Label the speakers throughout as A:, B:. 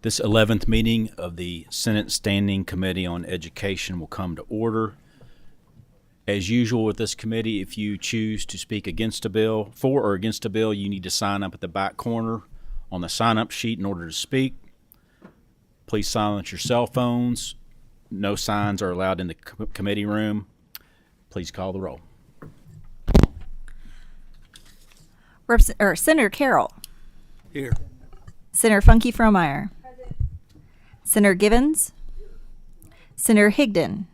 A: This 11th meeting of the Senate Standing Committee on Education will come to order. As usual with this committee, if you choose to speak against a bill, for or against a bill, you need to sign up at the back corner on the sign-up sheet in order to speak. Please silence your cell phones. No signs are allowed in the committee room. Please call the roll.
B: Senator Carroll.
C: Here.
B: Senator Funky Fromeyer. Senator Givens. Senator Higdon.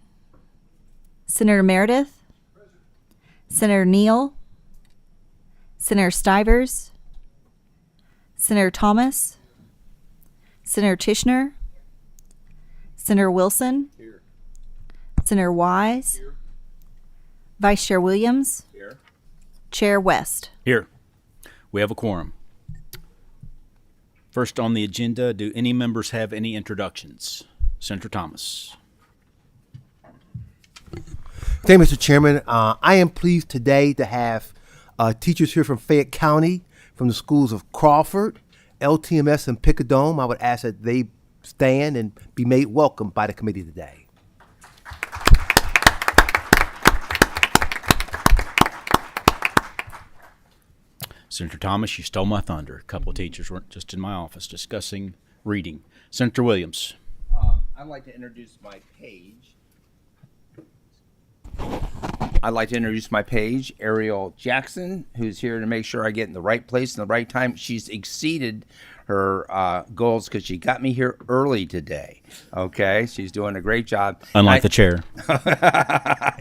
B: Senator Meredith. Senator Neal. Senator Stivers. Senator Thomas. Senator Tishner. Senator Wilson.
C: Here.
B: Senator Wise.
C: Here.
B: Vice Chair Williams.
C: Here.
B: Chair West.
A: Here. We have a quorum. First on the agenda, do any members have any introductions? Senator Thomas.
D: Thank you, Mr. Chairman. I am pleased today to have teachers here from Fayette County, from the schools of Crawford, LTMS, and Picadome. I would ask that they stand and be made welcome by the committee today.
A: Senator Thomas, you stole my thunder. A couple of teachers weren't just in my office discussing reading. Senator Williams.
C: I'd like to introduce my page. Ariel Jackson, who's here to make sure I get in the right place in the right time. She's exceeded her goals because she got me here early today. Okay, she's doing a great job.
A: Unlike the chair.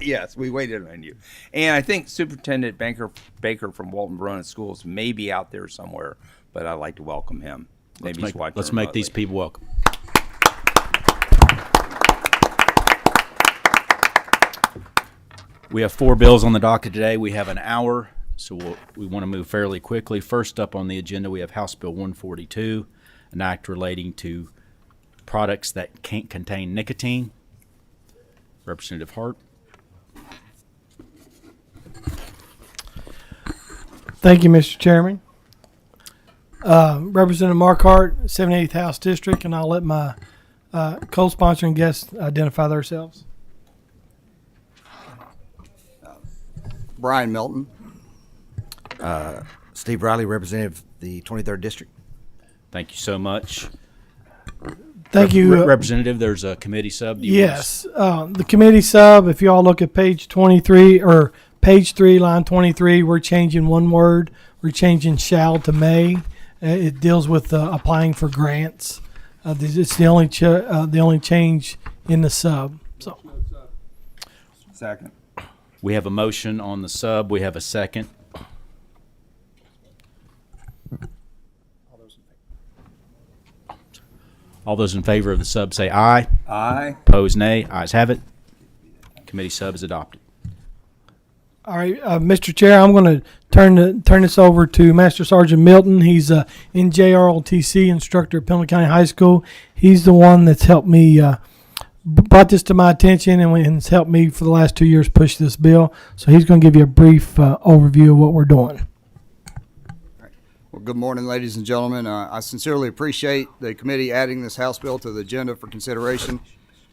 C: Yes, we waited on you. And I think Superintendent Baker from Walton Verona Schools may be out there somewhere, but I'd like to welcome him. Maybe he's watching
A: Let's make
C: remotely.
A: these people welcome. We have 4 bills on the docket today. We have an hour, so we want to move fairly quickly. First up on the agenda, we have House Bill 142, an act relating to products that can't contain nicotine. Representative Hart.
E: Thank you, Mr. Chairman. Representative Mark Hart, 78th House District, and I'll let my co-sponsoring guests identify themselves.
F: Brian Milton.
G: Steve Riley, representative of the 23rd District.
A: Thank you so much.
E: Thank you.
A: Representative, there's a committee sub.
E: Yes, the committee sub, if you all look at page 23, or page 3, line 23, we're changing one word. We're changing shall to may. It deals with applying for grants. It's the only change in the sub. So,
C: Second.
A: We have a motion on the sub. We have a second. All those in favor of the sub say aye.
C: Aye.
A: Opposed, nay. Ayes have it. Committee sub is adopted.
E: all right, Mr. Chair, I'm going to turn this over to Master Sergeant Milton. He's in JROTC instructor at Pendleton County High School. He's the one that's helped me. Brought this to my attention and has helped me for the last 2 years push this bill. So he's going to give you a brief overview of what we're doing.
F: Well, good morning, ladies and gentlemen. I sincerely appreciate the committee adding this House bill to the agenda for consideration.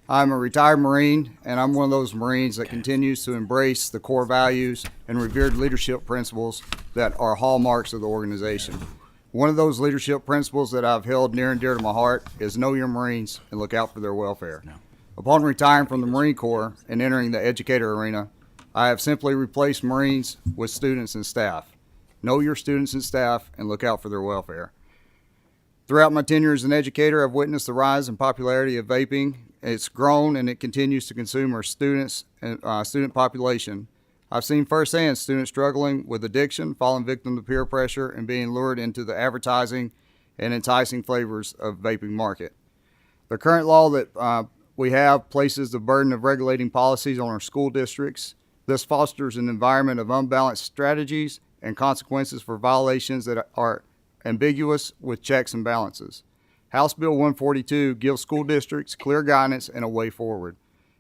F: I'm a retired Marine, and I'm one of those Marines that continues to embrace the core values and revered leadership principles that are hallmarks of the organization. One of those leadership principles that I've held near and dear to my heart is know your Marines and look out for their welfare. Upon retiring from the Marine Corps and entering the educator arena, I have simply replaced Marines with students and staff. Know your students and staff and look out for their welfare. Throughout my tenure as an educator, I've witnessed the rise in popularity of vaping. It's grown and it continues to consume our students and student population. I've seen firsthand students struggling with addiction, falling victim to peer pressure, and being lured into the advertising and enticing flavors of vaping market. The current law that we have places the burden of regulating policies on our school districts. This fosters an environment of unbalanced strategies and consequences for violations that are ambiguous with checks and balances. House Bill 142 gives school districts clear guidance and a way forward.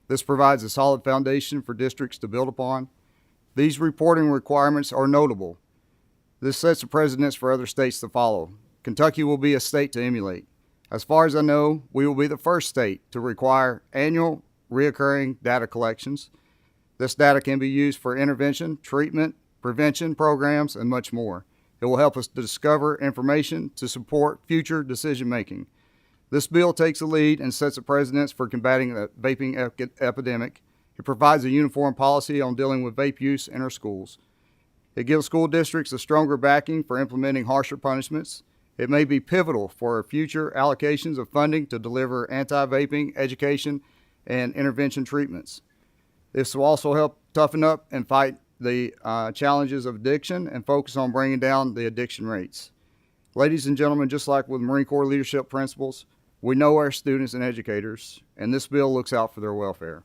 F: This provides a solid foundation for districts to build upon. These reporting requirements are notable. This sets a precedent for other states to follow. Kentucky will be a state to emulate. As far as I know, we will be the first state to require annual reoccurring data collections. This data can be used for intervention, treatment, prevention programs, and much more. It will help us to discover information to support future decision making. This bill takes the lead and sets a precedent for combating the vaping epidemic. It provides a uniform policy on dealing with vape use in our schools. It gives school districts a stronger backing for implementing harsher punishments. It may be pivotal for future allocations of funding to deliver anti-vaping education and intervention treatments. This will also help toughen up and fight the challenges of addiction and focus on bringing down the addiction rates. Ladies and gentlemen, just like with Marine Corps leadership principles, we know our students and educators, and this bill looks out for their welfare.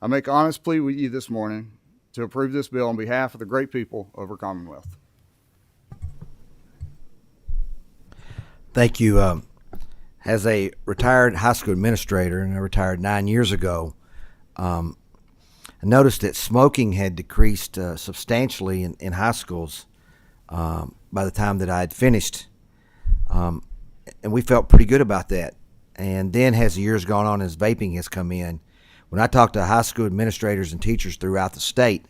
F: I make an honest plea with you this morning to approve this bill on behalf of the great people of our Commonwealth.
G: Thank you. As a retired high school administrator, and I retired 9 years ago, I noticed that smoking had decreased substantially in high schools by the time that I had finished. And we felt pretty good about that. And then as the years gone on, as vaping has come in, when I talk to high school administrators and teachers throughout the state,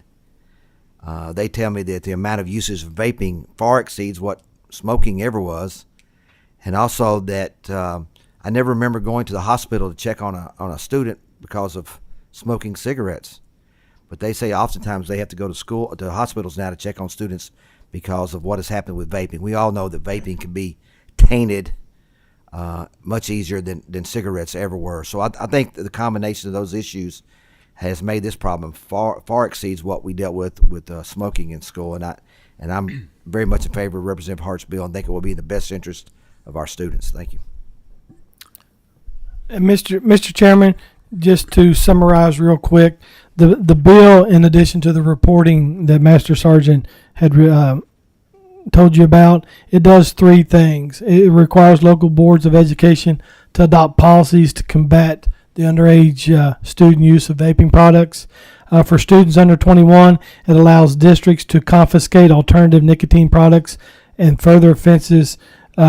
G: they tell me that the amount of usage of vaping far exceeds what smoking ever was. And also that I never remember going to the hospital to check on a student because of smoking cigarettes. But they say oftentimes they have to go to hospitals now to check on students because of what has happened with vaping. We all know that vaping can be tainted much easier than cigarettes ever were. So I think that the combination of those issues has made this problem far exceeds what we dealt with smoking in school. And I'm very much in favor of Representative Hart's bill and think it will be in the best interest of our students. Thank you.
E: And Mr. Chairman, just to summarize real quick, the bill, in addition to the reporting that Master Sergeant had told you about, it does three things. It requires local boards of education to adopt policies to combat the underage student use of vaping products. For students under 21, it allows districts to confiscate alternative nicotine products, and further offenses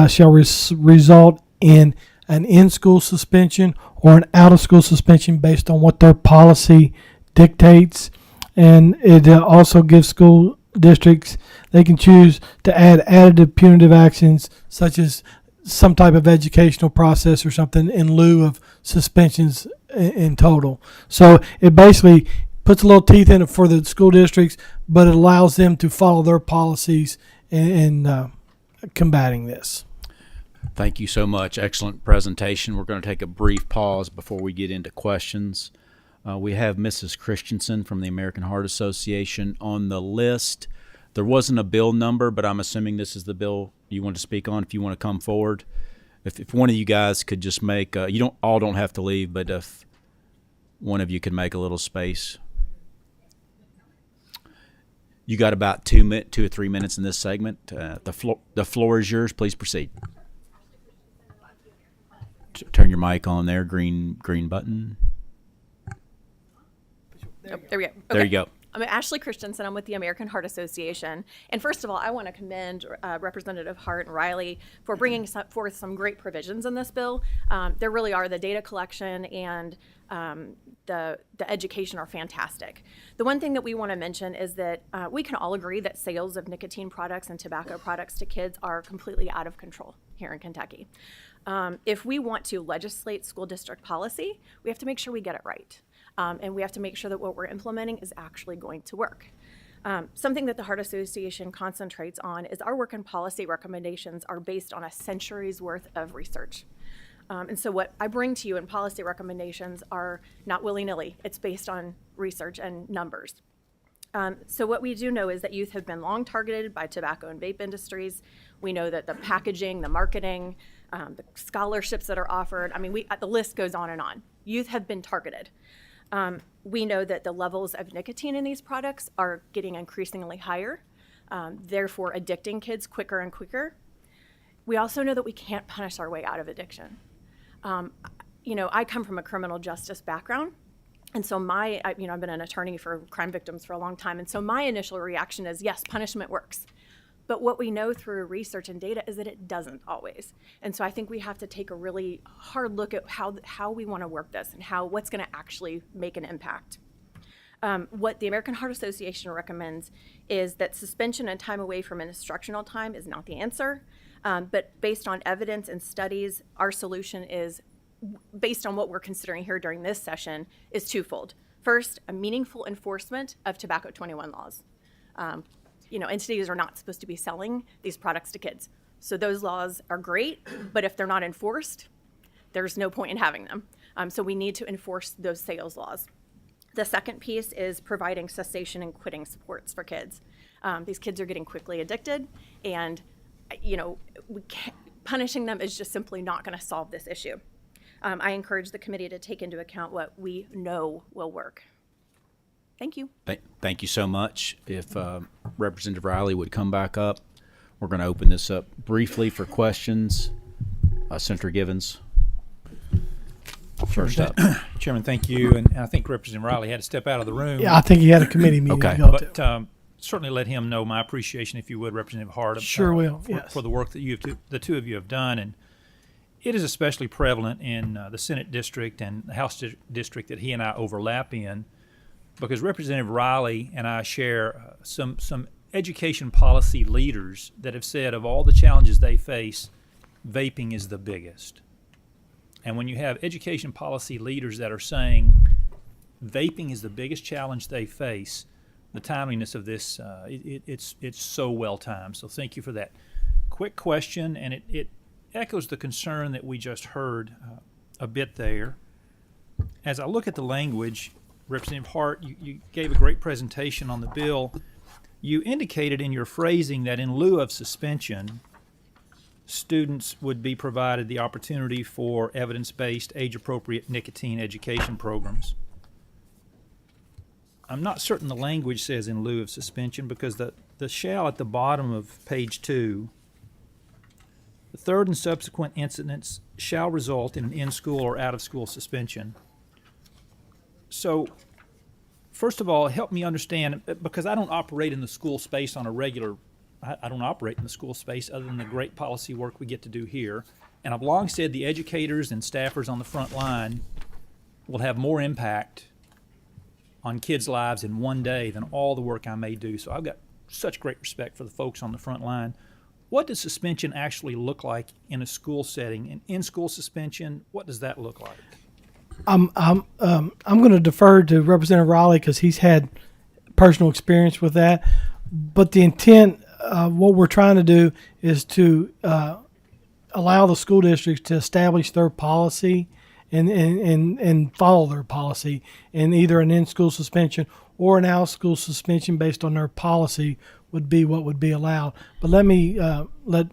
E: shall result in an in-school suspension or an out-of-school suspension based on what their policy dictates. And it also gives school districts, they can choose to add additive punitive actions such as some type of educational process or something in lieu of suspensions in total. So it basically puts a little teeth in it for the school districts, but it allows them to follow their policies in combating this.
A: Thank you so much. Excellent presentation. We're going to take a brief pause before we get into questions. We have Mrs. Christensen from the American Heart Association on the list. There wasn't a bill number, but I'm assuming this is the bill you want to speak on. If you want to come forward, if one of you guys could just make, you don't have to leave, but if one of you could make a little space. You got about 2 or 3 minutes in this segment. The floor is yours. Please proceed. Turn your mic on there. Green button.
H: Oh, there we go.
A: There you go.
H: I'm Ashley Christensen. I'm with the American Heart Association. And first of all, I want to commend Representative Hart and Riley for bringing forth some great provisions in this bill. There really are. The data collection and the education are fantastic. The one thing that we want to mention is that we can all agree that sales of nicotine products and tobacco products to kids are completely out of control here in Kentucky. If we want to legislate school district policy, we have to make sure we get it right. And we have to make sure that what we're implementing is actually going to work. Something that the Heart Association concentrates on is our work and policy recommendations are based on a century's worth of research. And so what I bring to you in policy recommendations are not willy-nilly. It's based on research and numbers. So what we do know is that youth have been long targeted by tobacco and vape industries. We know that the packaging, the marketing, the scholarships that are offered, I mean, the list goes on and on. Youth have been targeted. We know that the levels of nicotine in these products are getting increasingly higher, therefore addicting kids quicker and quicker. We also know that we can't punish our way out of addiction. I come from a criminal justice background, and so I've been an attorney for crime victims for a long time, and so my initial reaction is, yes, punishment works. But what we know through research and data is that it doesn't always. And so I think we have to take a really hard look at how we want to work this and what's going to actually make an impact. What the American Heart Association recommends is that suspension and time away from instructional time is not the answer. But based on evidence and studies, our solution is, based on what we're considering here during this session, is twofold. First, a meaningful enforcement of Tobacco 21 laws. Entities are not supposed to be selling these products to kids. So those laws are great, but if they're not enforced, there's no point in having them. So we need to enforce those sales laws. The second piece is providing cessation and quitting supports for kids. These kids are getting quickly addicted, and punishing them is just simply not going to solve this issue. I encourage the committee to take into account what we know will work. Thank you.
A: Thank you so much. If Representative Riley would come back up, we're going to open this up briefly for questions. Senator Givens. First up.
I: Chairman, thank you. And I think Representative Riley had to step out of the room.
E: Yeah, I think he had a committee meeting
A: Okay.
E: to go to.
I: But certainly let him know my appreciation, if you would, Representative Hart.
E: Sure will, yes.
I: For the work that the two of you have done. And it is especially prevalent in the Senate district and the House district that he and I overlap in, because Representative Riley and I share some education policy leaders that have said of all the challenges they face, vaping is the biggest. And when you have education policy leaders that are saying vaping is the biggest challenge they face, the timeliness of this, it's so well timed. So thank you for that. Quick question, and it echoes the concern that we just heard a bit there. As I look at the language, Representative Hart, you gave a great presentation on the bill. You indicated in your phrasing that in lieu of suspension, students would be provided the opportunity for evidence-based, age-appropriate nicotine education programs. I'm not certain the language says in lieu of suspension, because the shall at the bottom of page 2, the third and subsequent incidents shall result in an in-school or out-of-school suspension. So, first of all, help me understand, because I don't operate in the school space on a regular I don't operate in the school space other than the great policy work we get to do here. And I've long said the educators and staffers on the front line will have more impact on kids' lives in one day than all the work I may do. So I've got such great respect for the folks on the front line. What does suspension actually look like in a school setting? An in-school suspension, what does that look like?
E: I'm going to defer to Representative Riley because he's had personal experience with that. But the intent, what we're trying to do is to allow the school districts to establish their policy and follow their policy, and either an in-school suspension or an out-of-school suspension based on their policy would be what would be allowed. But let me let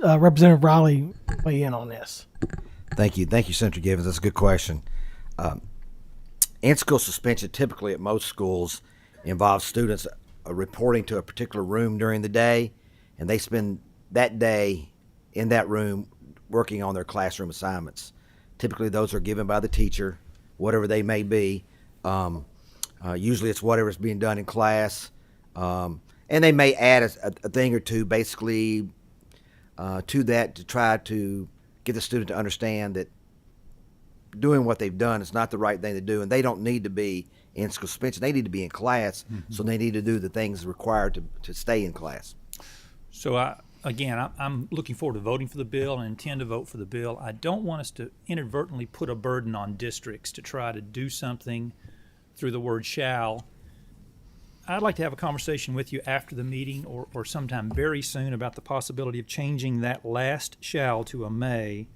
E: Representative Riley weigh in on this.
G: Thank you, Senator Givens. That's a good question. In-school suspension typically at most schools involves students reporting to a particular room during the day, and they spend that day in that room working on their classroom assignments. Typically, those are given by the teacher, whatever they may be. Usually, it's whatever's being done in class, and they may add a thing or two, basically, to that to try to get the student to understand that doing what they've done is not the right thing to do, and they don't need to be in school suspension. They need to be in class, so they need to do the things required to stay in class.
I: So I'm looking forward to voting for the bill and intend to vote for the bill. I don't want us to inadvertently put a burden on districts to try to do something through the word shall. I'd like to have a conversation with you after the meeting or sometime very soon about the possibility of changing that last shall to a may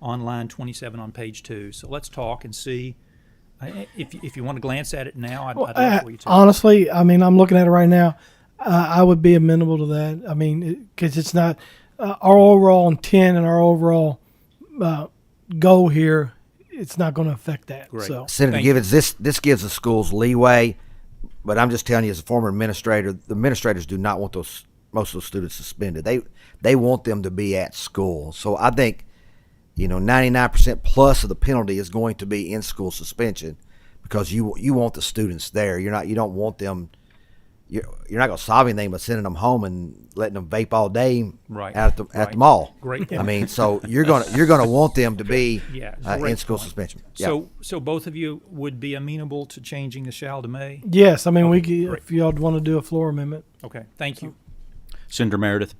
I: on line 27 on page 2. So let's talk and see. If you want to glance at it now, I'd love for you to.
E: Honestly, I mean, I'm looking at it right now. I would be amenable to that. I mean, because it's not our overall intent and our overall goal here. It's not going to affect that.
I: Great.
E: So,
G: Senator Givens, this gives the schools leeway, but I'm just telling you as a former administrator, the administrators do not want most of those students suspended. They want them to be at school. So I think 99% plus of the penalty is going to be in-school suspension, because you want the students there. You don't want them you're not going to solve anything by sending them home and letting them vape all day
I: Right.
G: at the
I: Right.
G: mall.
I: Great
G: I
I: point.
G: mean, so you're gonna want them to be
I: Yeah,
G: in
I: great
G: school
I: point.
G: suspension. Yeah.
I: So both of you would be amenable to changing the shall to may?
E: Yes, I mean we
I: Okay,
E: could,
I: great.
E: if y'all want to do a floor amendment.
I: Okay, thank you.
A: Senator Meredith.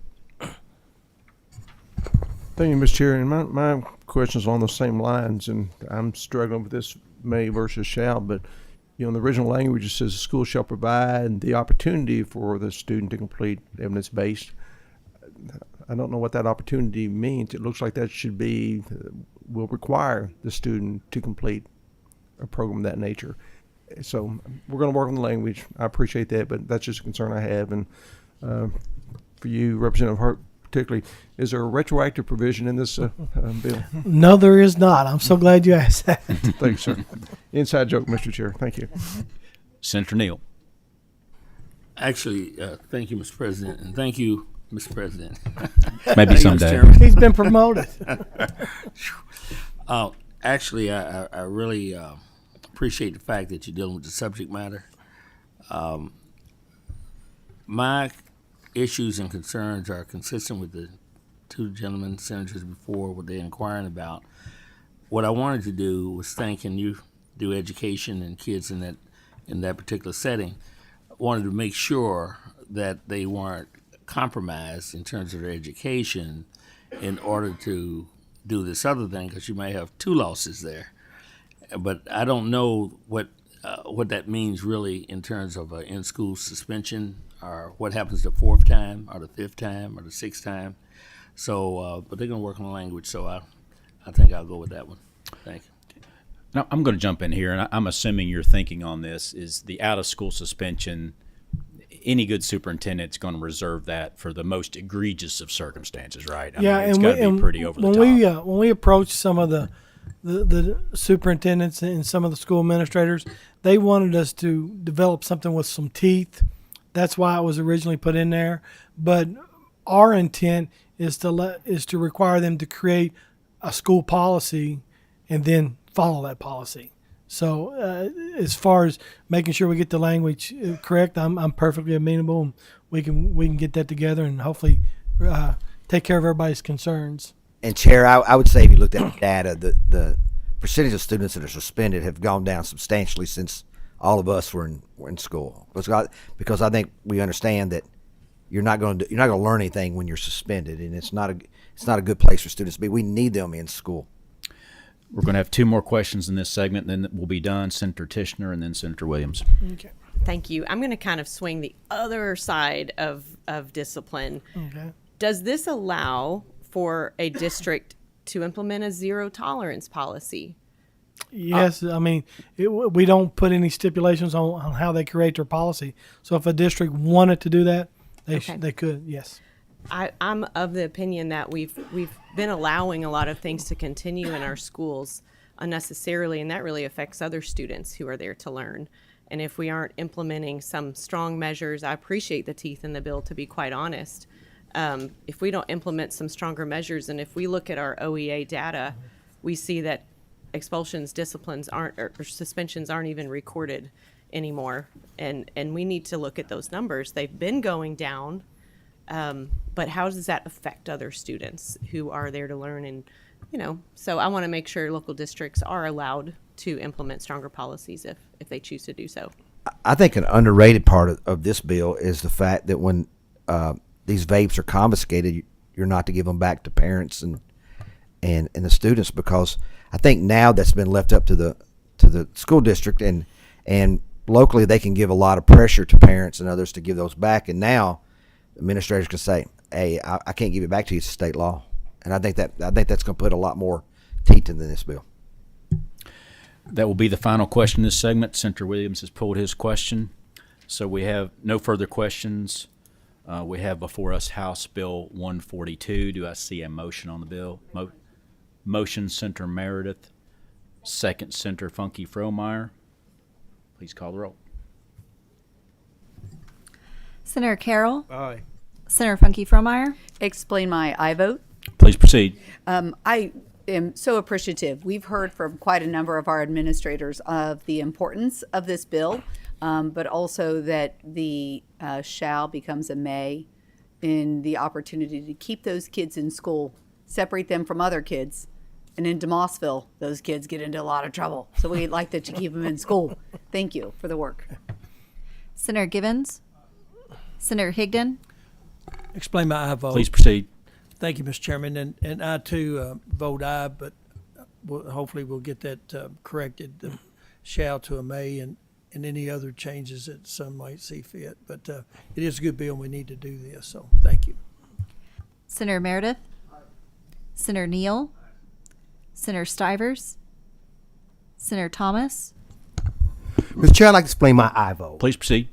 J: Thank you, Mr. Chair. And my question is on the same lines, and I'm struggling with this may versus shall, but in the original language, it says the school shall provide the opportunity for the student to complete evidence-based. I don't know what that opportunity means. It looks like that should be, will require the student to complete a program of that nature. So we're going to work on the language. I appreciate that, but that's just a concern I have. And for you, Representative Hart, particularly, is there a retroactive provision in this bill?
E: No, there is not. I'm so glad you asked that.
J: Thank you, sir. Inside joke, Mr. Chair. Thank you.
A: Senator Neal.
K: Actually, thank you, Mr. President, and thank you, Mr. President.
A: Maybe
K: Thank you, Mr.
A: someday.
K: Chairman.
E: He's been promoted.
K: Actually, I really appreciate the fact that you're dealing with the subject matter. My issues and concerns are consistent with the two gentlemen senators before, what they're inquiring about. What I wanted to do was thinking you do education and kids in that particular setting. I wanted to make sure that they weren't compromised in terms of their education in order to do this other thing, because you may have two losses there. But I don't know what that means really in terms of in-school suspension, or what happens the fourth time, or the fifth time, or the sixth time. So, but they're going to work on the language, so I think I'll go with that one. Thank you.
A: Now, I'm going to jump in here, and I'm assuming your thinking on this is the out-of-school suspension. Any good superintendent's going to reserve that for the most egregious of circumstances, right? I mean, it's got to be pretty over the top.
E: When we approached some of the superintendents and some of the school administrators, they wanted us to develop something with some teeth. That's why it was originally put in there. But our intent is to require them to create a school policy and then follow that policy. So as far as making sure we get the language correct, I'm perfectly amenable, and we can get that together and hopefully take care of everybody's concerns.
G: And Chair, I would say if you looked at the data, the percentage of students that are suspended have gone down substantially since all of us were in school. Because I think we understand that you're not going to learn anything when you're suspended, and it's not a good place for students to be. We need them in school.
A: We're going to have two more questions in this segment, and then we'll be done. Senator Tishner and then Senator Williams.
E: Okay.
L: Thank you. I'm going to kind of swing the other side of discipline.
E: Okay.
L: Does this allow for a district to implement a zero tolerance policy?
E: Yes, I mean, we don't put any stipulations on how they create their policy. So if a district wanted to do that, they could, yes.
L: I'm of the opinion that we've been allowing a lot of things to continue in our schools unnecessarily, and that really affects other students who are there to learn. And if we aren't implementing some strong measures, I appreciate the teeth in the bill, to be quite honest. If we don't implement some stronger measures, and if we look at our OEA data, we see that expulsions, disciplines or suspensions aren't even recorded anymore. And we need to look at those numbers. They've been going down. But how does that affect other students who are there to learn? And, so I want to make sure local districts are allowed to implement stronger policies if they choose to do so.
G: I think an underrated part of this bill is the fact that when these vapes are confiscated, you're not to give them back to parents and the students, because I think now that's been left up to the school district, and locally they can give a lot of pressure to parents and others to give those back, and now administrators can say, "Hey, I can't give it back to you. It's state law," and I think that's going to put a lot more teeth in this bill.
A: That will be the final question in this segment. Senator Williams has pulled his question, so we have no further questions. We have before us House Bill 142. Do I see a motion on the bill? Motion, Senator Meredith. Second, Senator Funky Fromeyer. Please call the roll.
B: Senator Carroll.
J: Aye.
B: Senator Funky Fromeyer.
M: Explain my I vote.
A: Please proceed.
M: I am so appreciative. We've heard from quite a number of our administrators of the importance of this bill. but also that the shall becomes a may, in the opportunity to keep those kids in school, separate them from other kids. And in DeMossville, those kids get into a lot of trouble. So we'd like to keep them in school. Thank you for the work.
B: Senator Givens, Senator Higdon,
E: Explain my aye vote.
A: Please proceed.
E: Thank you, Mr. Chairman, and I too vote aye, but hopefully we'll get that corrected, the shall to a may, and any other changes that some might see fit. But it is a good bill, and we need to do this, so thank you.
B: Senator Meredith, Senator Neal, Senator Stivers, Senator Thomas,
D: Mr. Chair, I'd like to explain my aye vote.
A: Please proceed.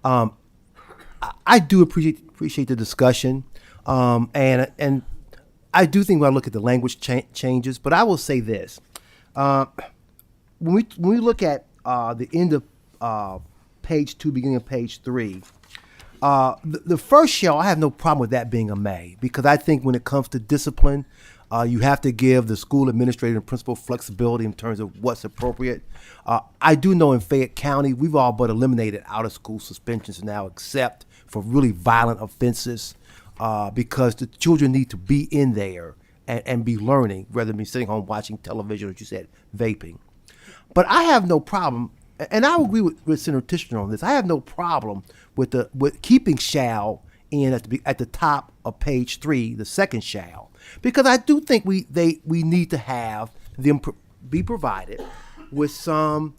D: I do appreciate the discussion, and I do think when I look at the language changes, but I will say this: when we look at the end of page 2, beginning of page 3, the first shall, I have no problem with that being a may, because I think when it comes to discipline, you have to give the school administrator and principal flexibility in terms of what's appropriate. I do know in Fayette County, we've all but eliminated out-of-school suspensions now, except for really violent offenses, because the children need to be in there and be learning rather than be sitting home watching television, or, as you said, vaping. But I have no problem, and I agree with Senator Tishner on this. I have no problem with keeping shall in at the top of page 3, the second shall, because I do think we need to have them be provided with some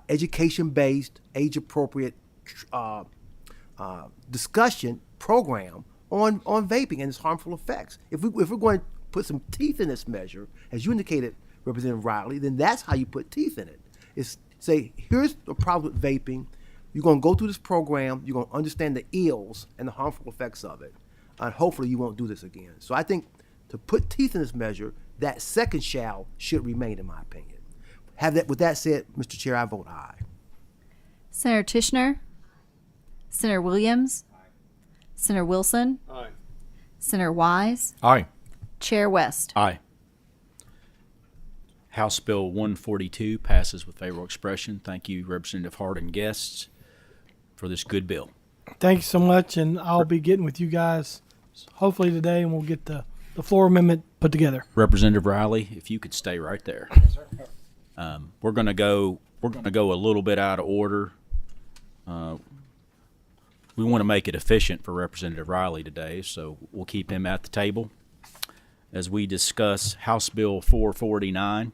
D: education-based, age-appropriate discussion program on vaping and its harmful effects. If we're going to put some teeth in this measure, as you indicated, Representative Riley, then that's how you put teeth in it. Is say, here's the problem with vaping. You're going to go through this program. You're going to understand the ills and the harmful effects of it. And hopefully you won't do this again. So I think to put teeth in this measure, that second shall should remain, in my opinion. With that said, Mr. Chair, I vote aye.
B: Senator Tishner, Senator Williams, Senator Wilson, Senator Wise,
A: Aye.
B: Chair West.
A: Aye. House Bill 142 passes with favorable expression. Thank you, Representative Hart and guests, for this good bill.
E: Thank you so much, and I'll be getting with you guys hopefully today, and we'll get the floor amendment put together.
A: Representative Riley, if you could stay right there. We're going to go a little bit out of order. We want to make it efficient for Representative Riley today, so we'll keep him at the table as we discuss House Bill 449.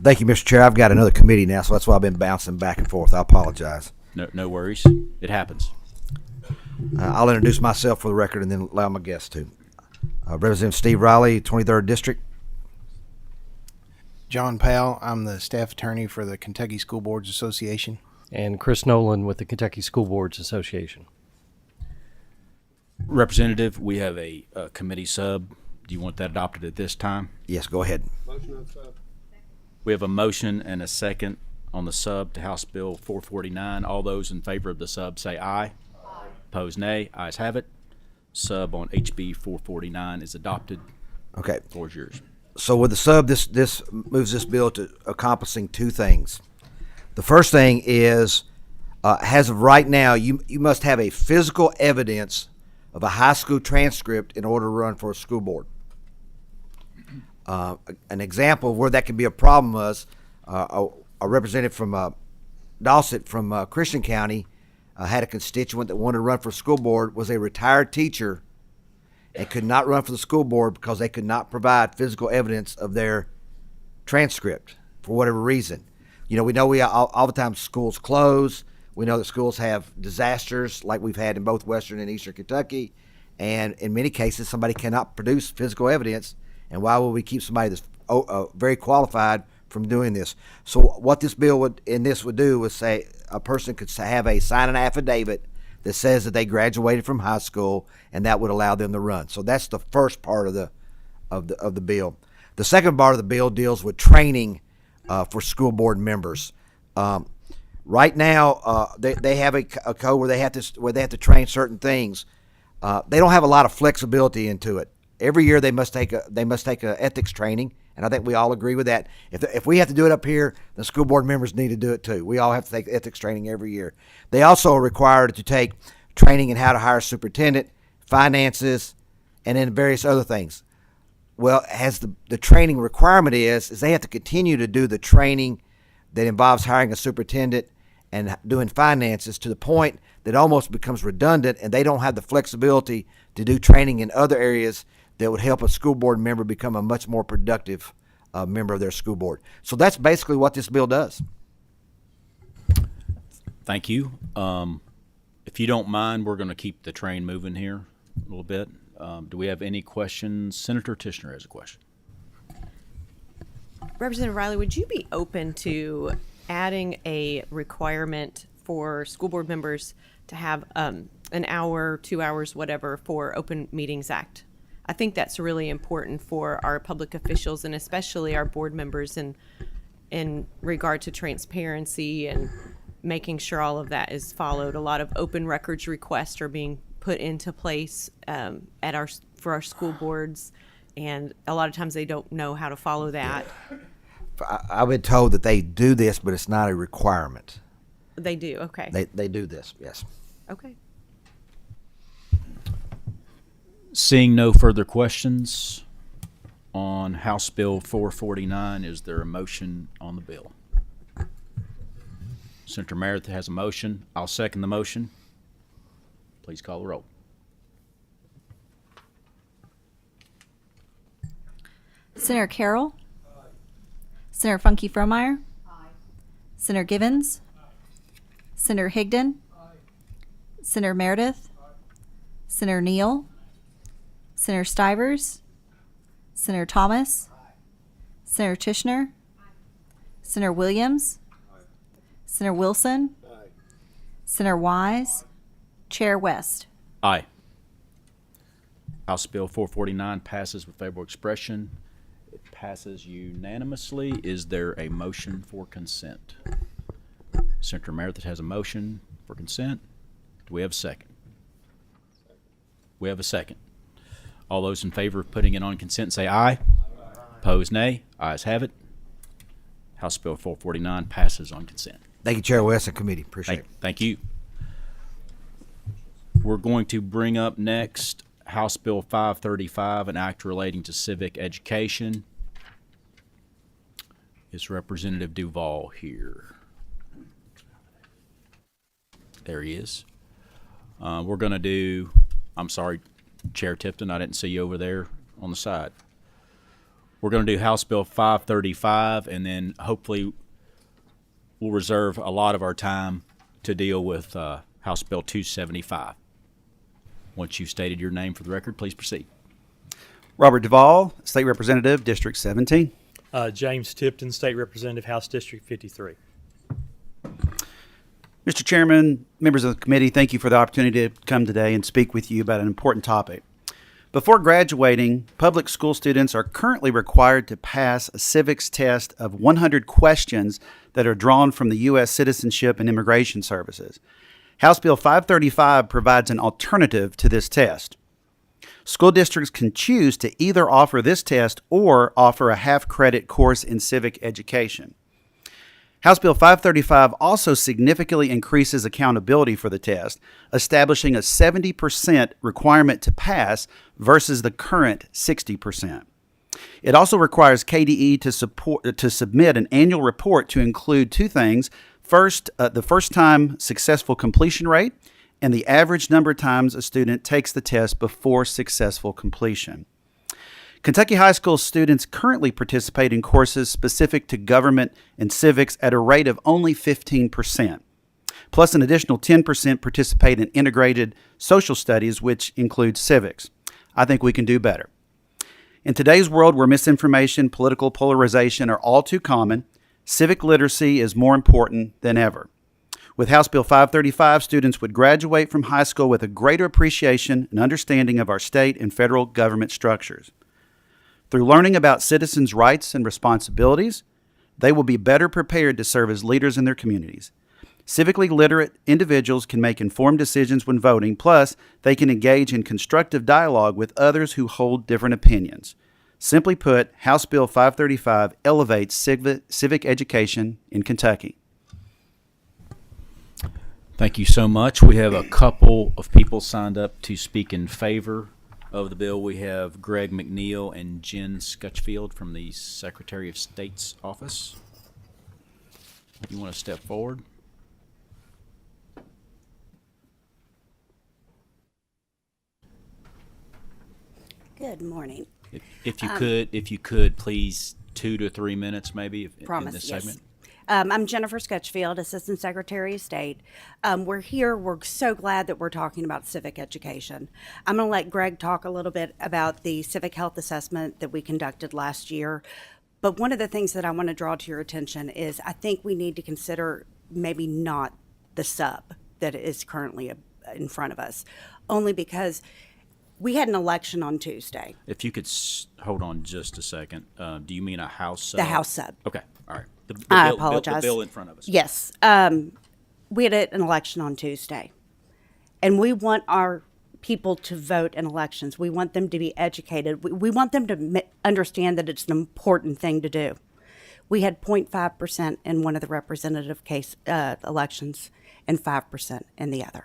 G: Thank you, Mr. Chair. I've got another committee now, so that's why I've been bouncing back and forth. I apologize.
A: No worries. It happens.
G: I'll introduce myself for the record and then allow my guests to. Representative Steve Riley, 23rd District.
N: John Powell, I'm the staff attorney for the Kentucky School Boards Association.
O: And Chris Nolan with the Kentucky School Boards Association.
A: Representative, we have a committee sub. Do you want that adopted at this time?
G: Yes, go ahead.
N: Motion on sub.
A: We have a motion and a second on the sub to House Bill 449. All those in favor of the sub say aye. Aye. Opposed, nay. Ayes have it. Sub on HB 449 is adopted.
G: Okay.
A: The floor is yours.
G: So with the sub, this moves this bill to accomplishing two things. The first thing is, as of right now, you must have a physical evidence of a high school transcript in order to run for a school board. An example of where that could be a problem was a representative from Dawson from Christian County had a constituent that wanted to run for school board, was a retired teacher, and could not run for the school board because they could not provide physical evidence of their transcript for whatever reason. You know, we know all the time schools close. We know that schools have disasters like we've had in both Western and Eastern Kentucky, and in many cases somebody cannot produce physical evidence. And why would we keep somebody that's very qualified from doing this? So what this bill would do was say a person could sign an affidavit that says that they graduated from high school, and that would allow them to run. So that's the first part of the bill. The second part of the bill deals with training for school board members. Right now, they have a code where they have to train certain things. They don't have a lot of flexibility into it. Every year they must take a ethics training, and And I think we all agree with that. If we have to do it up here, the school board members need to do it too. We all have to take ethics training every year. They also are required to take training in how to hire a superintendent, finances, and then various other things. Well, as the training requirement is they have to continue to do the training that involves hiring a superintendent and doing finances to the point that almost becomes redundant, and they don't have the flexibility to do training in other areas that would help a school board member become a much more productive member of their school board. So that's basically what this bill does.
A: Thank you. If you don't mind, we're going to keep the train moving here a little bit. Do we have any questions? Senator Tishner has a question.
L: Representative Riley, would you be open to adding a requirement for school board members to have an hour, 2 hours, whatever, for Open Meetings Act? I think that's really important for our public officials and especially our board members in regard to transparency and making sure all of that is followed. A lot of open records requests are being put into place for our school boards, and a lot of times they don't know how to follow that.
G: I've been told that they do this, but it's not a requirement.
L: They do, okay.
G: They do this, yes.
L: Okay.
A: Seeing no further questions on House Bill 449, is there a motion on the bill? Senator Meredith has a motion. I'll second the motion. Please call the roll.
B: Senator Carroll. Senator Funke Fromeyer. Senator Givens. Senator Higdon. Senator Meredith. Senator Neal. Senator Stivers. Senator Thomas. Senator Tishner. Senator Williams. Senator Wilson. Senator Wise. Chair West.
A: Aye. House Bill 449 passes with favorable expression. It passes unanimously. Is there a motion for consent? Senator Meredith has a motion for consent. Do we have a second? We have a second. All those in favor of putting it on consent say aye. Opposed, nay. Ayes have it. House Bill 449 passes on consent.
G: Thank you, Chair West and committee. Appreciate it.
A: Thank you. We're going to bring up next House Bill 535, an act relating to civic education. Is Representative Duval here? There he is. We're going to do, I'm sorry, Chair Tipton, I didn't see you over there on the side. We're going to do House Bill 535, and then hopefully we'll reserve a lot of our time to deal with House Bill 275. Once you've stated your name for the record, please proceed.
P: Robert Duvall, State Representative, District 17.
Q: James Tipton, State Representative, House District 53.
P: Mr. Chairman, members of the committee, thank you for the opportunity to come today and speak with you about an important topic. Before graduating, public school students are currently required to pass a civics test of 100 questions that are drawn from the U.S. Citizenship and Immigration Services. House Bill 535 provides an alternative to this test. School districts can choose to either offer this test or offer a half-credit course in civic education. House Bill 535 also significantly increases accountability for the test, establishing a 70% requirement to pass versus the current 60%. It also requires KDE to submit an annual report to include two things. First, the first-time successful completion rate and the average number of times a student takes the test before successful completion. Kentucky high school students currently participate in courses specific to government and civics at a rate of only 15%. Plus, an additional 10% participate in integrated social studies, which includes civics. I think we can do better. In today's world where misinformation, political polarization are all too common, civic literacy is more important than ever. With House Bill 535, students would graduate from high school with a greater appreciation and understanding of our state and federal government structures. Through learning about citizens' rights and responsibilities, they will be better prepared to serve as leaders in their communities. Civically literate individuals can make informed decisions when voting, plus they can engage in constructive dialogue with others who hold different opinions. Simply put, House Bill 535 elevates civic education in Kentucky.
A: Thank you so much. We have a couple of people signed up to speak in favor of the bill. We have Greg McNeil and Jen Scutchfield from the Secretary of State's office. You want to step forward?
R: Good morning.
A: If you could, please, 2 to 3 minutes, maybe, in this
R: yes.
A: segment.
R: I'm Jennifer Scutchfield, Assistant Secretary of State. We're here. We're so glad that we're talking about civic education. I'm going to let Greg talk a little bit about the civic health assessment that we conducted last year. But one of the things that I want to draw to your attention is I think we need to consider maybe not the sub that is currently in front of us, only because we had an election on Tuesday.
A: If you could hold on just a second. Do you mean a House sub?
R: The House sub.
A: Okay, all right.
R: I apologize.
A: The bill in front of us.
R: Yes. We had an election on Tuesday, and we want our people to vote in elections. We want them to be educated. We want them to understand that it's an important thing to do. We had 0.5% in one of the representative case elections and 5% in the other.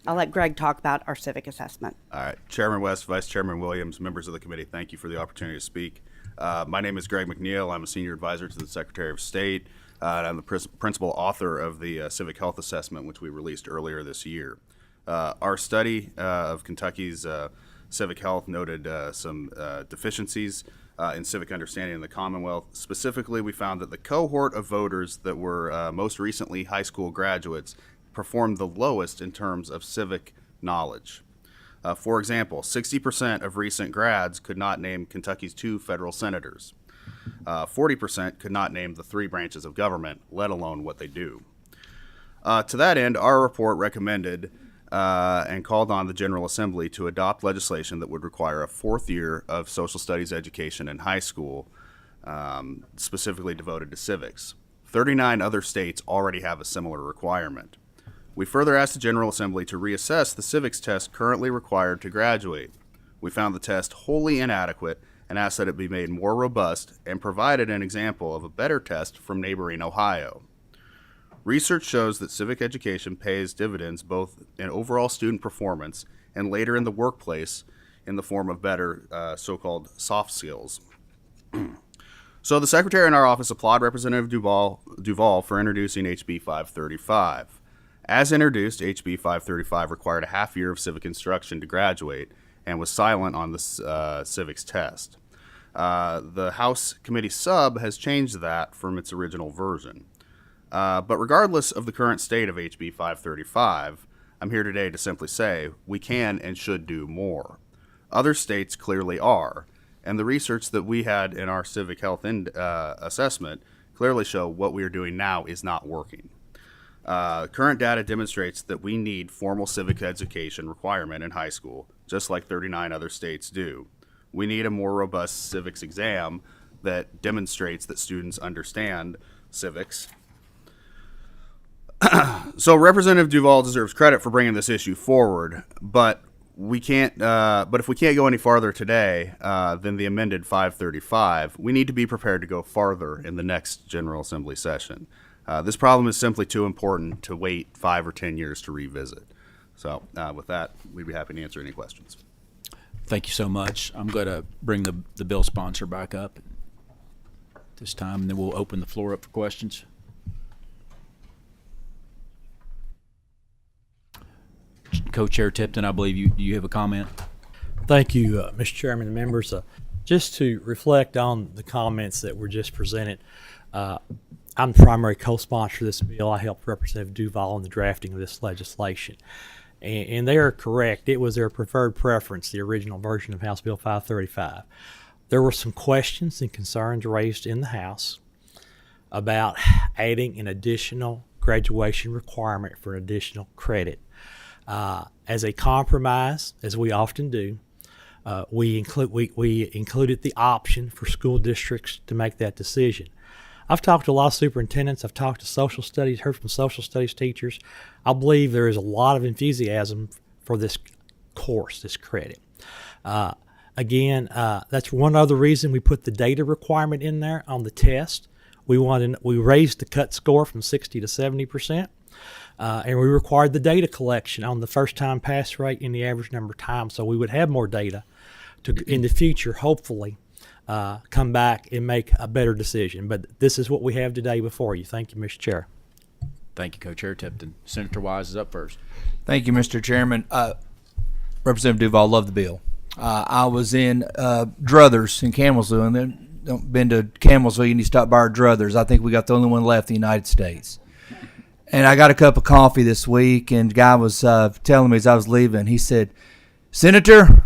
R: I'll let Greg talk about our civic assessment.
S: All right. Chairman West, Vice Chairman Williams, members of the committee, thank you for the opportunity to speak. My name is Greg McNeil. I'm a senior advisor to the Secretary of State. And I'm the principal author of the Civic Health Assessment, which we released earlier this year. Our study of Kentucky's civic health noted some deficiencies in civic understanding in the Commonwealth. Specifically, we found that the cohort of voters that were most recently high school graduates performed the lowest in terms of civic knowledge. For example, 60% of recent grads could not name Kentucky's 2 federal senators. 40% could not name the 3 branches of government, let alone what they do. To that end, our report recommended and called on the General Assembly to adopt legislation that would require a 4th year of social studies education in high school, specifically devoted to civics. 39 other states already have a similar requirement. We further asked the General Assembly to reassess the civics test currently required to graduate. We found the test wholly inadequate and asked that it be made more robust and provided an example of a better test from neighboring Ohio. Research shows that civic education pays dividends both in overall student performance and later in the workplace in the form of better so-called soft skills. So the Secretary in our office applaud Representative Duval for introducing HB 535. As introduced, HB 535 required a half year of civic instruction to graduate and was silent on the civics test. The House Committee sub has changed that from its original version. But regardless of the current state of HB 535, I'm here today to simply say we can and should do more. Other states clearly are, and the research that we had in our civic health assessment clearly show what we are doing now is not working. Current data demonstrates that we need formal civic education requirement in high school, just like 39 other states do. We need a more robust civics exam that demonstrates that students understand civics. So Representative Duval deserves credit for bringing this issue forward, but we can't. But if we can't go any farther today than the amended 535, we need to be prepared to go farther in the next General Assembly session. This problem is simply too important to wait 5 or 10 years to revisit. So with that, we'd be happy to answer any questions.
A: Thank you so much. I'm going to bring the bill sponsor back up this time, and then we'll open the floor up for questions. Co-Chair Tipton, I believe you have a comment.
Q: Thank you, Mr. Chairman and members. Just to reflect on the comments that were just presented, I'm the primary co-sponsor of this bill. I helped Representative Duval in the drafting of this legislation. And they are correct. It was their preferred preference, the original version of House Bill 535. There were some questions and concerns raised in the House about adding an additional graduation requirement for additional credit. As a compromise, as we often do, we included the option for school districts to make that decision. I've talked to a lot of superintendents. I've talked to social studies, heard from social studies teachers. I believe there is a lot of enthusiasm for this course, this credit. Again, that's one other reason we put the data requirement in there on the test. We raised the cut score from 60 to 70%, and we required the data collection on the first time pass rate and the average number of times, so we would have more data to, in the future, hopefully, come back and make a better decision. But this is what we have today before you. Thank you, Mr. Chair.
A: Thank you, Co-Chair Tipton. Senator Wise is up first.
T: Thank you, Mr. Chairman. Representative Duval, love the bill. I was in Druthers in Camelsville, and then been to Camelsville, you need to stop by our Druthers. I think we got the only one left in the United States. And I got a cup of coffee this week, and the guy was telling me as I was leaving, he said, "Senator,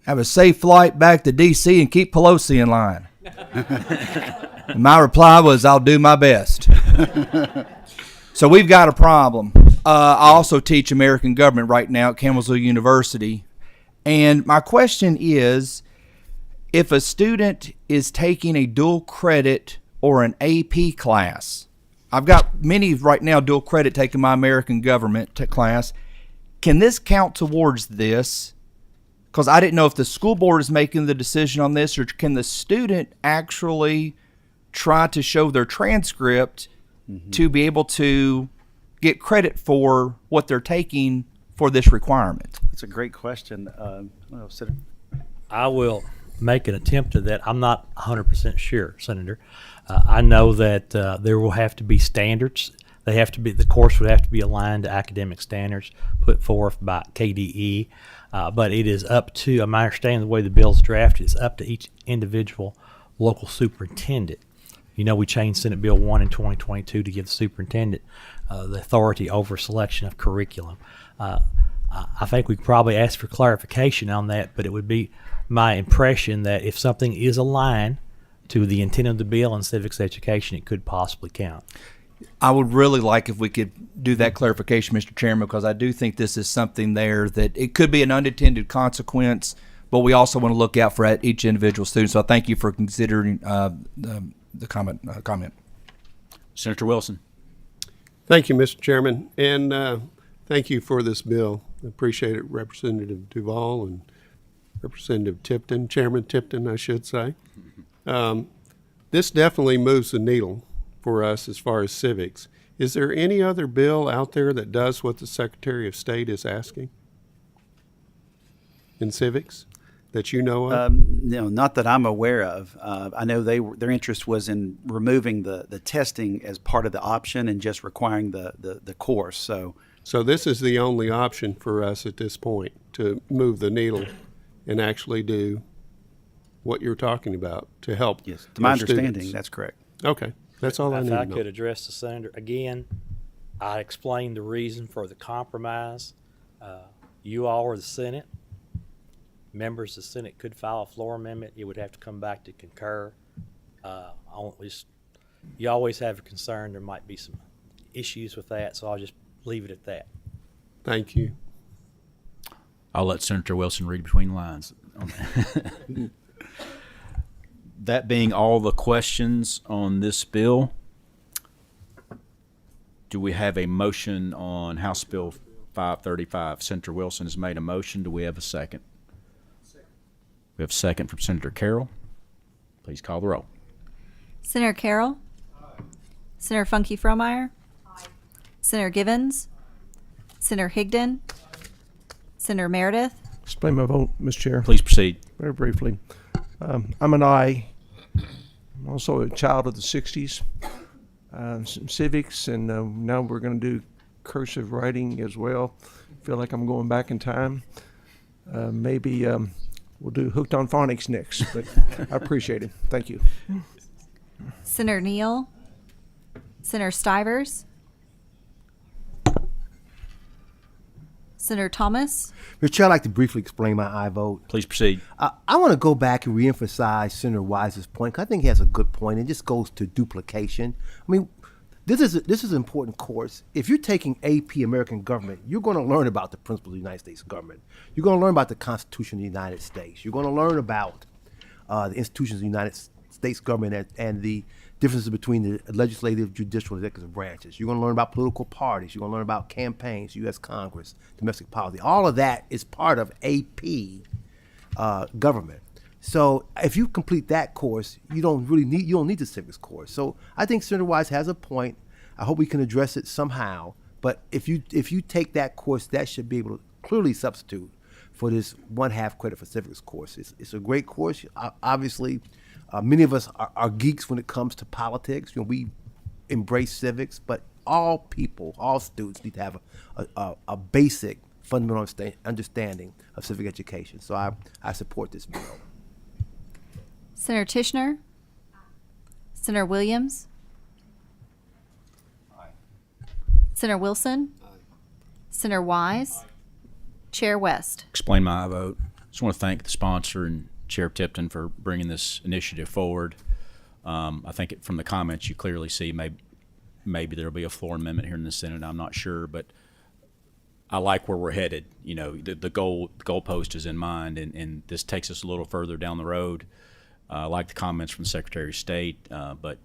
T: have a safe flight back to D.C. and keep Pelosi in line." And my reply was, "I'll do my best." So we've got a problem. I also teach American government right now at Camelsville University. And my question is, if a student is taking a dual credit or an AP class, I've got many right now dual credit taking my American government class, can this count towards this? Because I didn't know if the school board is making the decision on this, or can the student actually try to show their transcript to be able to get credit for what they're taking for this requirement?
P: That's a great question.
Q: I will make an attempt at that. I'm not 100% sure, Senator. I know that there will have to be standards. They have to be, the course would have to be aligned to academic standards put forth by KDE. But it is up to, my understanding, the way the bill's drafted, it's up to each individual local superintendent. You know, we changed Senate Bill 1 in 2022 to give the superintendent the authority over selection of curriculum. I think we could probably ask for clarification on that, but it would be my impression that if something is aligned to the intent of the bill and civics education, it could possibly count.
T: I would really like if we could do that clarification, Mr. Chairman, because I do think this is something there that it could be an unintended consequence, but we also want to look out for each individual student. So I thank you for considering the comment.
A: Senator Wilson.
U: Thank you, Mr. Chairman, and thank you for this bill. I appreciate it, Representative Duval and Representative Tipton, Chairman Tipton, I should say. This definitely moves the needle for us as far as civics. Is there any other bill out there that does what the Secretary of State is asking in civics that you know of?
P: No, not that I'm aware of. I know their interest was in removing the testing as part of the option and just requiring the course.
U: So this is the only option for us at this point to move the needle and actually do what you're talking about to help.
P: Yes, to my
U: students.
P: understanding, that's correct.
U: Okay, that's all I need
Q: If I
U: to know.
Q: could address the senator again, I explained the reason for the compromise. You all are the Senate. Members of the Senate could file a floor amendment. It would have to come back to concur. You always have a concern there might be some issues with that, so I'll just leave it at that.
U: Thank you.
A: I'll let Senator Wilson read between the lines on that. That being all the questions on this bill, do we have a motion on House Bill 535? Senator Wilson has made a motion. Do we have a second? We have a second from Senator Carroll. Please call the roll.
B: Senator Carroll? Aye. Senator Funke Fromeyer? Aye. Senator Givens? Senator Higdon? Senator Meredith?
J: Explain my vote, Mr. Chair.
A: Please proceed.
J: Very briefly. I'm an aye. I'm also a child of the 60s. Some civics, and now we're going to do cursive writing as well. Feel like I'm going back in time. Maybe we'll do Hooked on Phonics next, but I appreciate it. Thank you.
B: Senator Neal? Senator Stivers? Senator Thomas?
D: Mr. Chair, I'd like to briefly explain my aye vote.
A: Please proceed.
D: I want to go back and reemphasize Senator Wise's point, 'cause I think he has a good point. It just goes to duplication. I mean, this is an important course. If you're taking AP American Government, you're going to learn about the principles of the United States government. You're going to learn about the Constitution of the United States. You're going to learn about the institutions of the United States government and the differences between the legislative, judicial, and executive branches. You're going to learn about political parties. You're going to learn about campaigns, U.S. Congress, domestic policy. All of that is part of AP government. So if you complete that course, you don't need the civics course. So I think Senator Wise has a point. I hope we can address it somehow. But if you take that course, that should be able to clearly substitute for this 1/2 credit for civics course. It's a great course. Obviously, many of us are geeks when it comes to politics. We embrace civics, but all people, all students need to have a basic fundamental understanding of civic education. So I support this bill.
B: Senator Tishner? Senator Williams? Senator Wilson? Senator Wise? Chair West?
A: Explain my vote. Just want to thank the sponsor and Chair Tipton for bringing this initiative forward. I think from the comments you clearly see maybe there'll be a floor amendment here in the Senate. I'm not sure, but I like where we're headed. The goalpost is in mind, and this takes us a little further down the road. I like the comments from the Secretary of State, but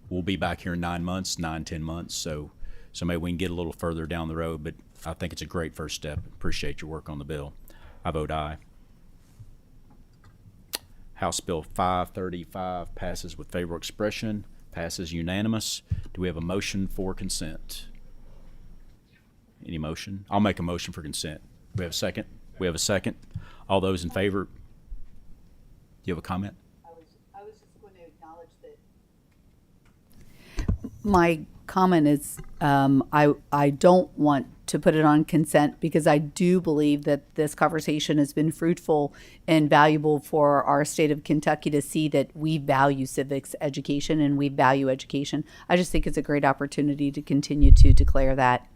A: we'll be back here in 9 months, 10 months, so maybe we can get a little further down the road, but I think it's a great first step. Appreciate your work on the bill. I vote aye. House Bill 535 passes with favorable expression, passes unanimous. Do we have a motion for consent? Any motion? I'll make a motion for consent. We have a second? We have a second. All those in favor? Do you have a comment?
M: I was just going to acknowledge that my comment is I don't want to put it on consent because I do believe that this conversation has been fruitful and valuable for our state of Kentucky to see that we value civics education and we value education. I just think it's a great opportunity to continue to declare that.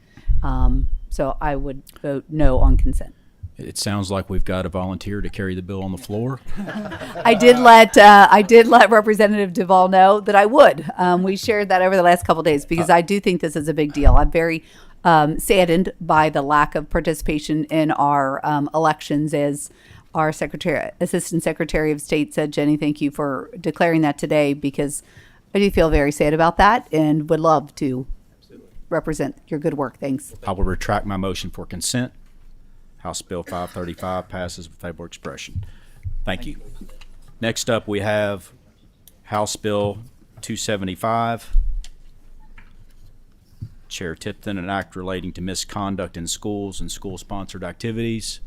M: So I would vote no on consent.
A: It sounds like we've got a volunteer to carry the bill on the floor.
M: I did let Representative Duvall know that I would. We shared that over the last couple of days because I do think this is a big deal. I'm very saddened by the lack of participation in our elections, as our Assistant Secretary of State said. Jenny, thank you for declaring that today, because I do feel very sad about that and would love to represent your good work. Thanks.
A: I will retract my motion for consent. House Bill 535 passes with favorable expression. Thank you. Next up, we have House Bill 275. Chair Tipton, an act relating to misconduct in schools and school-sponsored activities.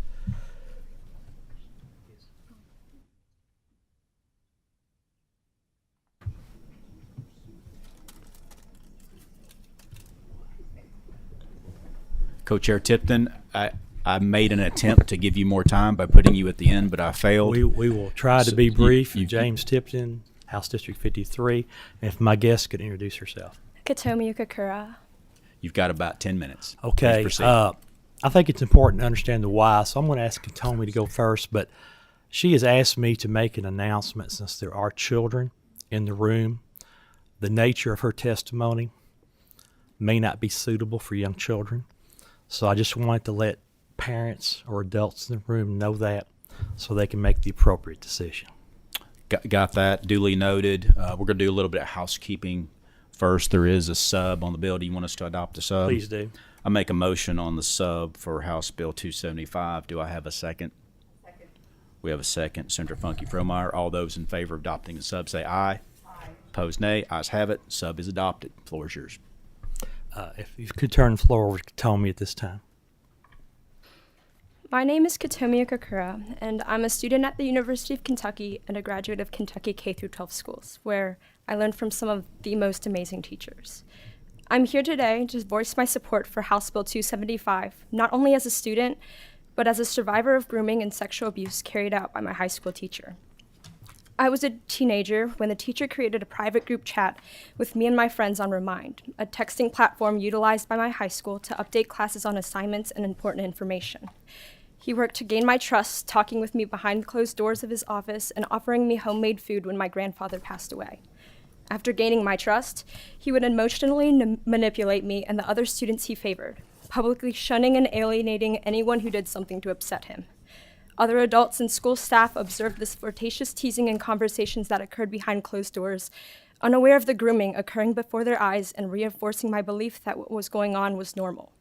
A: Co-Chair Tipton, I made an attempt to give you more time by putting you at the end, but I failed.
Q: We will try to be brief. James Tipton, House District 53. And if my guest could introduce herself.
C: Katomi Yukakura.
A: You've got about 10 minutes.
Q: Okay.
A: Please proceed.
Q: I think it's important to understand the why, so I'm going to ask Katomi to go first, but she has asked me to make an announcement since there are children in the room. The nature of her testimony may not be suitable for young children, so I just wanted to let parents or adults in the room know that so they can make the appropriate decision.
A: Got that duly noted. We're going to do a little bit of housekeeping first. There is a sub on the bill. Do you want us to adopt a sub?
Q: Please do.
A: I make a motion on the sub for House Bill 275. Do I have a second? Second. We have a second. Senator Funky Fromeyer. All those in favor of adopting the sub say aye. Aye. Opposed, nay. Ayes have it. Sub is adopted. Floor is yours.
Q: If you could turn the floor over to Katomi at this time.
C: My name is Katomi Yukakura, and I'm a student at the University of Kentucky and a graduate of Kentucky K-12 schools, where I learned from some of the most amazing teachers. I'm here today to voice my support for House Bill 275, not only as a student, but as a survivor of grooming and sexual abuse carried out by my high school teacher. I was a teenager when the teacher created a private group chat with me and my friends on Remind, a texting platform utilized by my high school to update classes on assignments and important information. He worked to gain my trust, talking with me behind closed doors of his office and offering me homemade food when my grandfather passed away. After gaining my trust, he would emotionally manipulate me and the other students he favored, publicly shunning and alienating anyone who did something to upset him. Other adults and school staff observed this flirtatious teasing and conversations that occurred behind closed doors, unaware of the grooming occurring before their eyes and reinforcing my belief that what was going on was normal.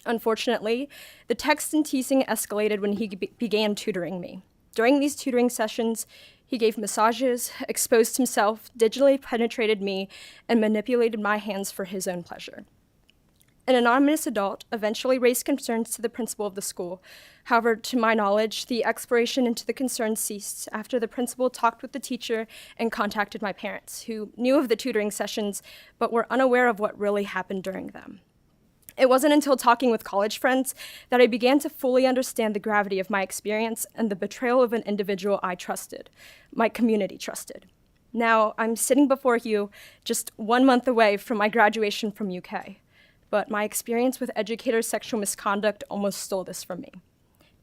C: Unfortunately, the text and teasing escalated when he began tutoring me. During these tutoring sessions, he gave massages, exposed himself, digitally penetrated me, and manipulated my hands for his own pleasure. An anonymous adult eventually raised concerns to the principal of the school. However, to my knowledge, the exploration into the concerns ceased after the principal talked with the teacher and contacted my parents, who knew of the tutoring sessions but were unaware of what really happened during them. It wasn't until talking with college friends that I began to fully understand the gravity of my experience and the betrayal of an individual I trusted, my community trusted. Now, I'm sitting before you just 1 month away from my graduation from UK, but my experience with educators' sexual misconduct almost stole this from me.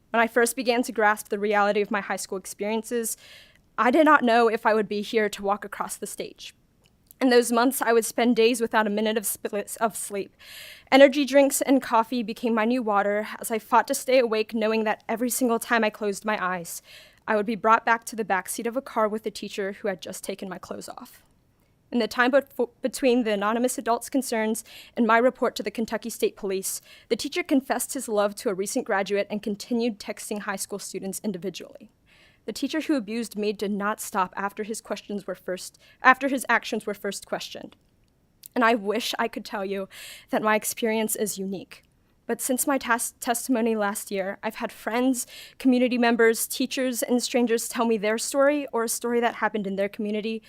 C: When I first began to grasp the reality of my high school experiences, I did not know if I would be here to walk across the stage. In those months, I would spend days without a minute of sleep. Energy drinks and coffee became my new water as I fought to stay awake, knowing that every single time I closed my eyes, I would be brought back to the backseat of a car with a teacher who had just taken my clothes off. In the time between the anonymous adult's concerns and my report to the Kentucky State Police, the teacher confessed his love to a recent graduate and continued texting high school students individually. The teacher who abused me did not stop after his actions were first questioned. And I wish I could tell you that my experience is unique. But since my testimony last year, I've had friends, community members, teachers, and strangers tell me their story or a story that happened in their community,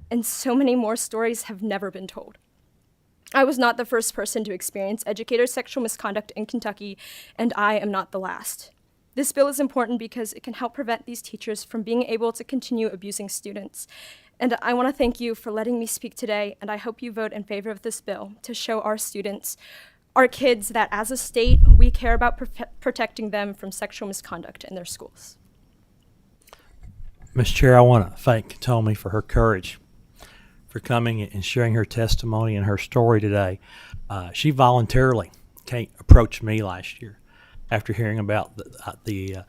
C: and so many more stories have never been told. I was not the first person to experience educator sexual misconduct in Kentucky, and I am not the last. This bill is important because it can help prevent these teachers from being able to continue abusing students. And I want to thank you for letting me speak today, and I hope you vote in favor of this bill to show our students, our kids, that as a state, we care about protecting them from sexual misconduct in their schools.
Q: Mr. Chair, I want to thank Tommy for her courage, for coming and sharing her testimony and her story today. She voluntarily approached me last year after hearing about the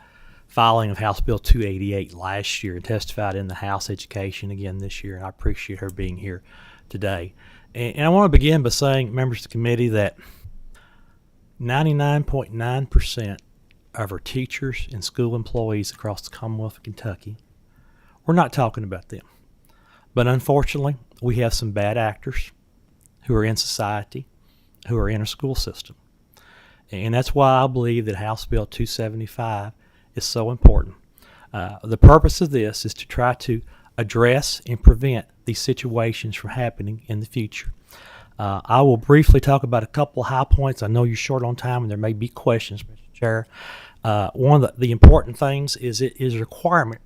Q: filing of House Bill 288 last year and testified in the House Education again this year. And I appreciate her being here today. And I want to begin by saying, members of the committee, that 99.9% of our teachers and school employees across the Commonwealth of Kentucky, we're not talking about them. But unfortunately, we have some bad actors who are in society, who are in our school system. And that's why I believe that House Bill 275 is so important. The purpose of this is to try to address and prevent these situations from happening in the future. I will briefly talk about a couple of high points. I know you're short on time and there may be questions, Mr. Chair. One of the important things is it is a requirement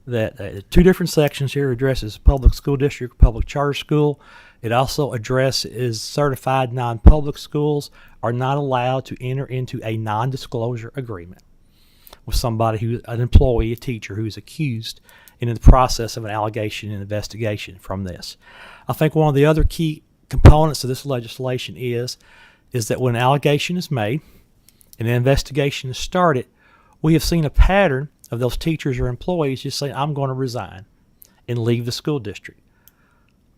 Q: that two different sections here addresses public school district, public charter school. It also addresses certified non-public schools are not allowed to enter into a non-disclosure agreement with somebody who, an employee, a teacher who is accused and in the process of an allegation and investigation from this. I think one of the other key components of this legislation is that when an allegation is made and an investigation is started, we have seen a pattern of those teachers or employees just saying, I'm going to resign and leave the school district.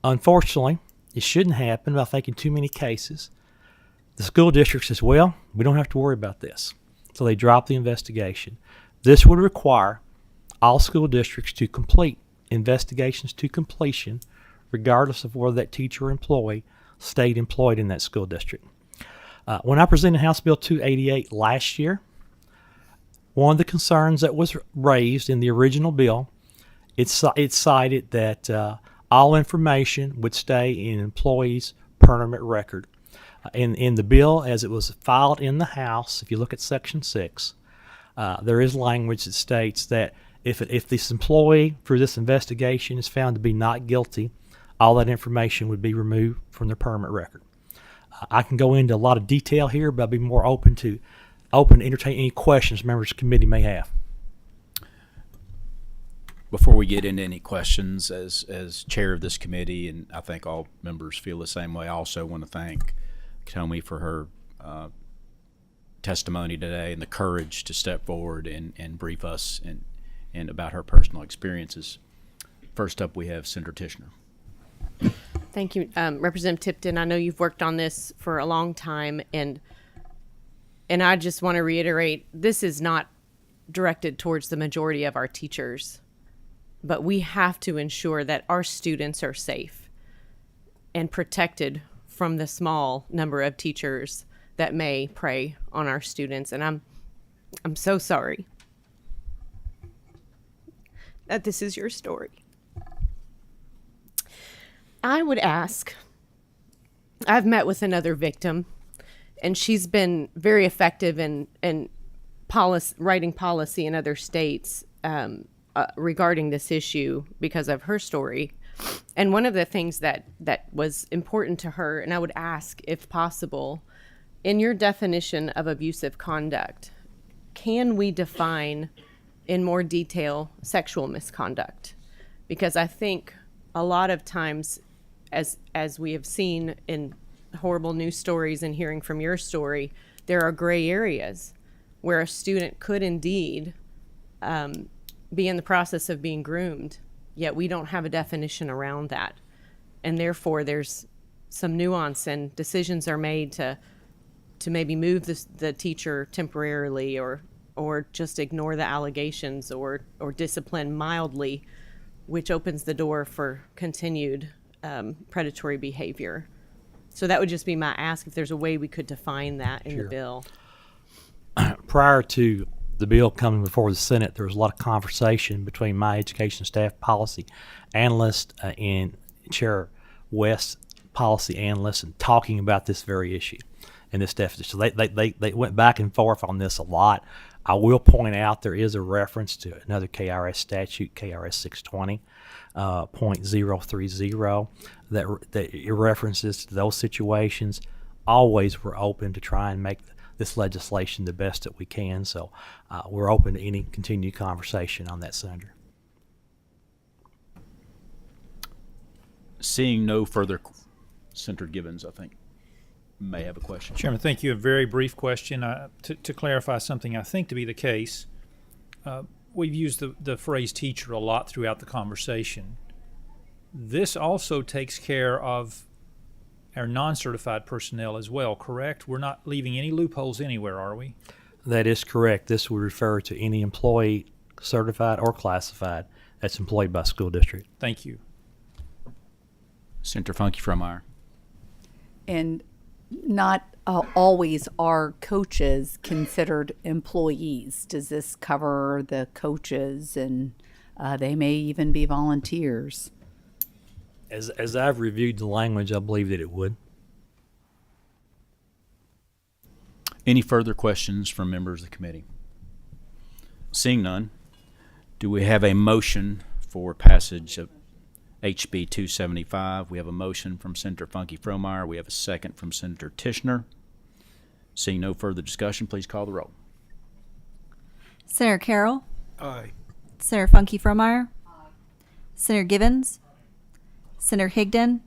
Q: Unfortunately, it shouldn't happen, but I think in too many cases, the school district says, well, we don't have to worry about this. So they drop the investigation. This would require all school districts to complete investigations to completion, regardless of whether that teacher or employee stayed employed in that school district. When I presented House Bill 288 last year, one of the concerns that was raised in the original bill, it cited that all information would stay in an employee's permanent record. In the bill, as it was filed in the House, if you look at Section 6, there is language that states that if this employee, through this investigation, is found to be not guilty, all that information would be removed from their permanent record. I can go into a lot of detail here, but I'll be more open to entertain any questions members of the committee may have.
A: Before we get into any questions, as chair of this committee, and I think all members feel the same way, I also want to thank Tommy for her testimony today and the courage to step forward and brief us and about her personal experiences. First up, we have Senator Tishner.
L: Thank you, Representative Tipton. I know you've worked on this for a long time, and I just want to reiterate, this is not directed towards the majority of our teachers, but we have to ensure that our students are safe and protected from the small number of teachers that may prey on our students. And I'm so sorry that this is your story. I would ask, I've met with another victim, and she's been very effective in writing policy in other states regarding this issue because of her story. And one of the things that was important to her, and I would ask if possible, in your definition of abusive conduct, can we define in more detail sexual misconduct? Because I think a lot of times, as we have seen in horrible news stories and hearing from your story, there are gray areas where a student could indeed be in the process of being groomed, yet we don't have a definition around that. And therefore, there's some nuance, and decisions are made to maybe move the teacher temporarily, or just ignore the allegations, or discipline mildly, which opens the door for continued predatory behavior. So that would just be my ask, if there's a way we could define that in the bill.
Q: Prior to the bill coming before the Senate, there was a lot of conversation between my education staff policy analyst and Chair West policy analyst, and talking about this very issue and this deficit. So they went back and forth on this a lot. I will point out there is a reference to another KRS statute, KRS 620. .030 that references to those situations. Always we're open to try and make this legislation the best that we can, so we're open to any continued conversation on that, Senator.
A: Seeing no further, Senator Gibbons, I think, may have a question.
I: Chairman, thank you. A very brief question. To clarify something I think to be the case, we've used the phrase teacher a lot throughout the conversation. This also takes care of our non-certified personnel as well, correct? We're not leaving any loopholes anywhere, are we?
Q: That is correct. This would refer to any employee, certified or classified, that's employed by school district.
I: Thank you.
A: Senator Funky Fromeyer.
M: And not always are coaches considered employees. Does this cover the coaches, and they may even be volunteers?
Q: As I've reviewed the language, I believe that it would.
A: Any further questions from members of the committee? Seeing none, do we have a motion for passage of HB 275? We have a motion from Senator Funky Fromeyer. We have a second from Senator Tishner. Seeing no further discussion, please call the roll.
B: Senator Carroll.
U: Aye.
B: Senator Funky Fromeyer. Senator Gibbons. Senator Higdon.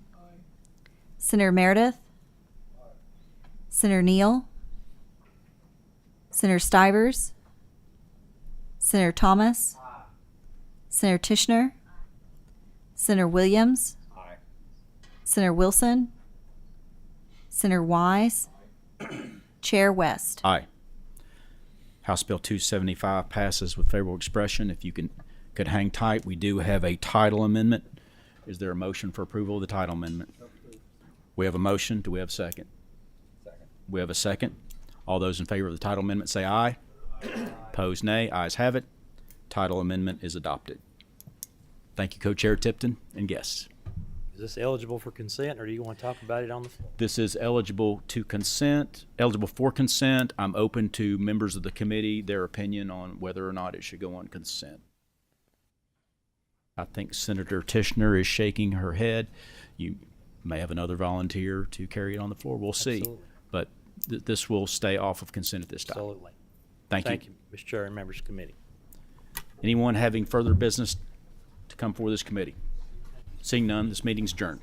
B: Senator Meredith. Senator Neal. Senator Stivers. Senator Thomas. Senator Tishner. Senator Williams. Senator Wilson. Senator Wise. Chair West.
A: Aye. House Bill 275 passes with favorable expression. If you could hang tight, we do have a title amendment. Is there a motion for approval of the title amendment? We have a motion. Do we have a second? Second. We have a second. All those in favor of the title amendment say aye. Opposed, nay. Ayes have it. Title amendment is adopted. Thank you, Co-Chair Tipton and guests.
Q: Is this eligible for consent, or do you want to talk about it on the floor?
A: This is eligible for consent. I'm open to members of the committee, their opinion on whether or not it should go on consent. I think Senator Tishner is shaking her head. You may have another volunteer to carry it on the floor. We'll see.
Q: Absolutely.
A: But this will stay off of consent at this time.
Q: Absolutely.
A: Thank you.
Q: Thank you, Mr. Chair and members of the committee.
A: Anyone having further business to come before this committee? Seeing none, this meeting's adjourned.